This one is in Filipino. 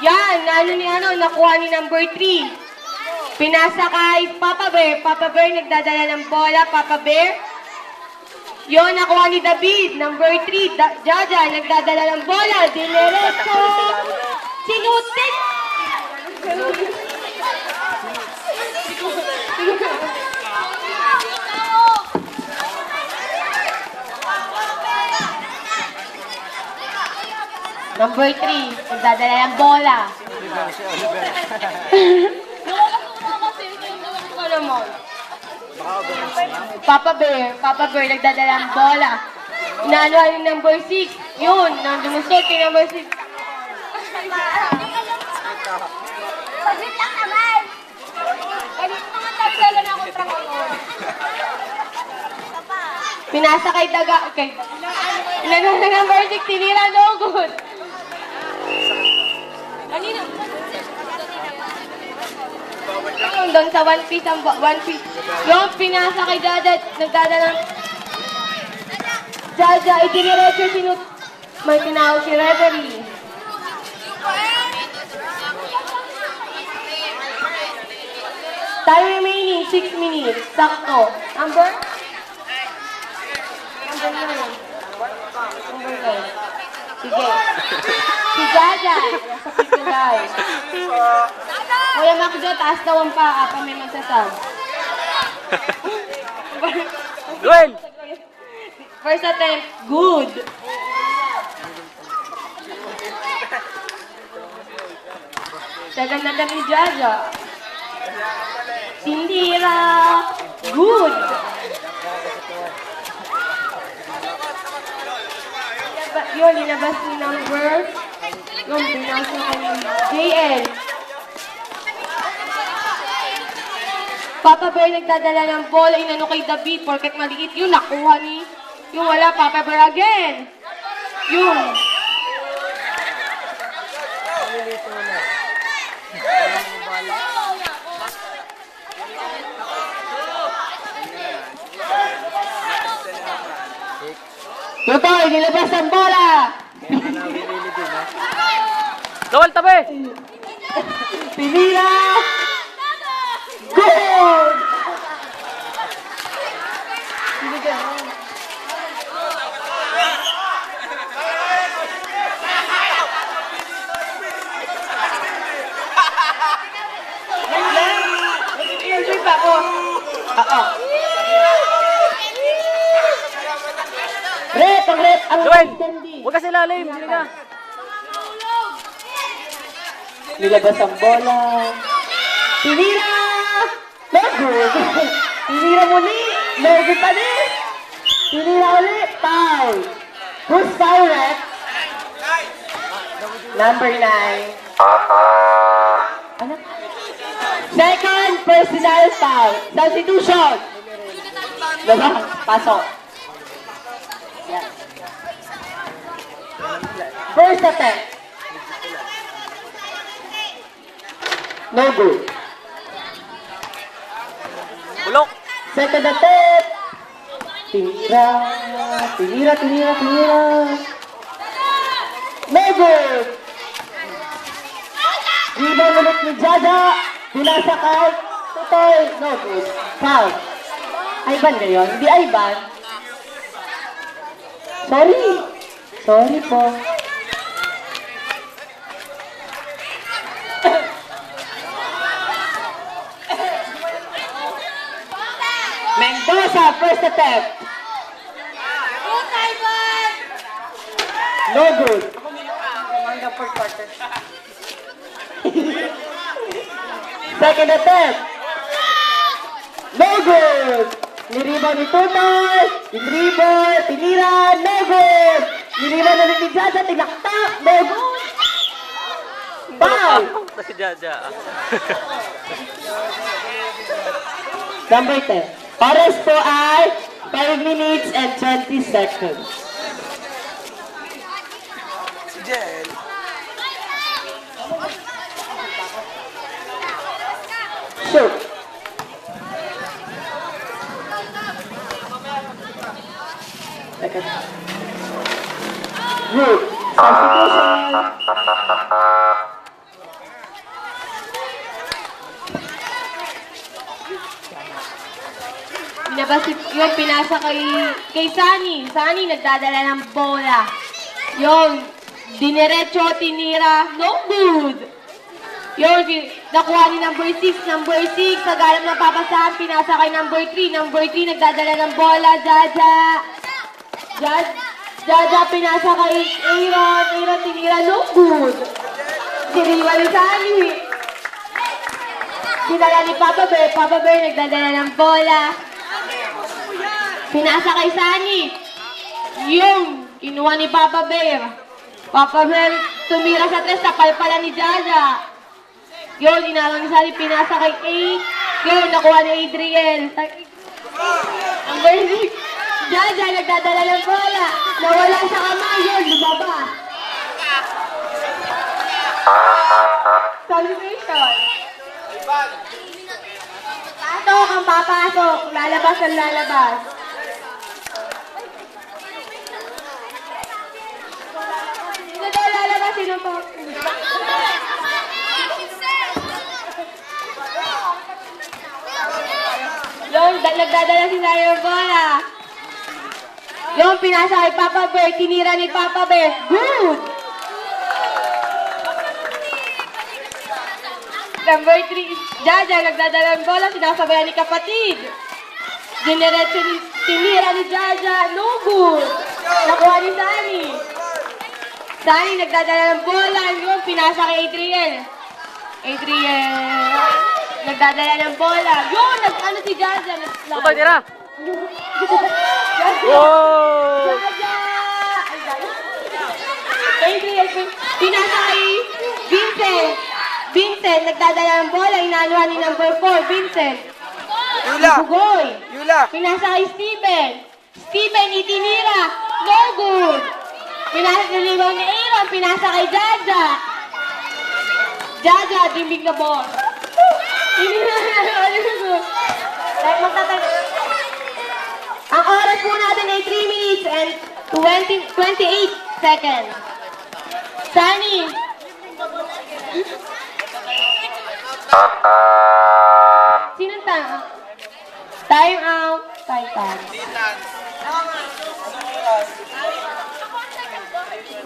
Yan, nakuha ni number 3. Pinasa kay Papa Bear. Papa Bear nagdadala ng bola. Papa Bear. Yun, nakuha ni David. Number 3. Jaja, nagdadala ng bola. Dinerecho. Sinutin. Number 3, nagdadala ng bola. Papa Bear, nagdadala ng bola. Inanuhan yung number 6. Yun, dumusot yung number 6. Paglit lang naman. Ganito naman tayo dala na kontra ngayon. Pinasa kay Daga, inanuhan ng number 6, tinira, no good. Kanina. Doon sa one piece. Yung pinasa kay Jaja, nagdadala ng Jaja, itiniretso may tinawag si referee. Time remaining, 6 minutes. Sakto. Number 9. Sige. Si Jaja. Nasa pitulay. Kuya Macdo, taas daw ang paa pa may magsasab. Duel! First attempt, good. Second attempt ni Jaja. Tindira, good. Yun, nilabas ni number. Yung pinasa ko ni JL. Papa Bear nagdadala ng bola, inano kay David, porket maliit yun, nakuha ni, yung wala, Papa Bear again. Yun. Tutoy, nilabas ang bola! Gawal, tabi! Pinira! Good! Enjoy pa ako. Red, ang red, ang Duel! hindi. Huwag kasi lalim, hindi ka. Nilabas ang bola. Pinira! No good. Pinira muli. No good pa din. Pinira ulit. Foul. Who's foul, Red? Number 9. Ano? Second personal foul. Substitution. Diba? Pasok. Yeah. First attempt. No good. Bulok! Second attempt. Tinira. No good. Rebound ulit ni Jaja. Pinasa kay Tutoy. No good. Foul. Ivan ba yun? Hindi Ivan. Sorry po. Mendoza, first attempt. No good. Second attempt. No good. Niribang ni Tutoy. Tinribang. Tinira. No good. Niribang na ni Jaja. Tinaktak. No good. Foul. Si Jaja. Number 10. Oras po ay 5 minutes and 20 seconds. Si Jel. Shoot. Second. Good. Substitution. Lumalabas yung pinasa kay Sunny. Sunny nagdadala ng bola. Yung diniretso, tinira, no good. Yung nakuha ni number 6. Number 6, nagalam ng papasahan, pinasa kay number 3. Number 3 nagdadala ng bola, Jaja. Jaja pinasa kay Aaron. Aaron tinira, no good. Siniwa ni Sunny. Dinala ni Papa Bear. Papa Bear nagdadala ng bola. Pinasa kay Sunny. Yung kinuha ni Papa Bear. Papa Bear tumira sa tres, napalpala ni Jaja. Yun, inarang ni Sunny, pinasa kay A. Yun, nakuha ni Adriel. Number 6. Jaja nagdadala ng bola. Nawala sa kamay. Yun, lumabas. Celebration. Pasok ang papasok. Lalabas ang lalabas. Sino daw lalabas? Sino po? Yung nagdadala si Sayo ng bola. Yung pinasa kay Papa Bear. Tinira ni Papa Bear. Good! Number 3, Jaja, nagdadala ng bola, sinasabayan ni kapatid. Diniretso ni, tinira ni Jaja, no good. Nakuha ni Sunny. Sunny, nagdadala ng bola, yung pinasa kay Adriel. Adriel, nagdadala ng bola. Yun, nag-ano si Jaja, nag-slide. Tutay tira! Jaja! Wow! Jaja! Adriel, pinasa kay Vincent. Vincent, nagdadala ng bola, inanuhan ni number 4, Vincent. Yula! Bugoy. Yula! Pinasa kay Steven. Steven, itinira. No good. Pinasa ni Aaron, pinasa kay Jaja. Jaja, dimbig na ball. Tinira na. Ang oras po natin ay 3 minutes and 28 seconds. Sunny. Sino time out. Time out.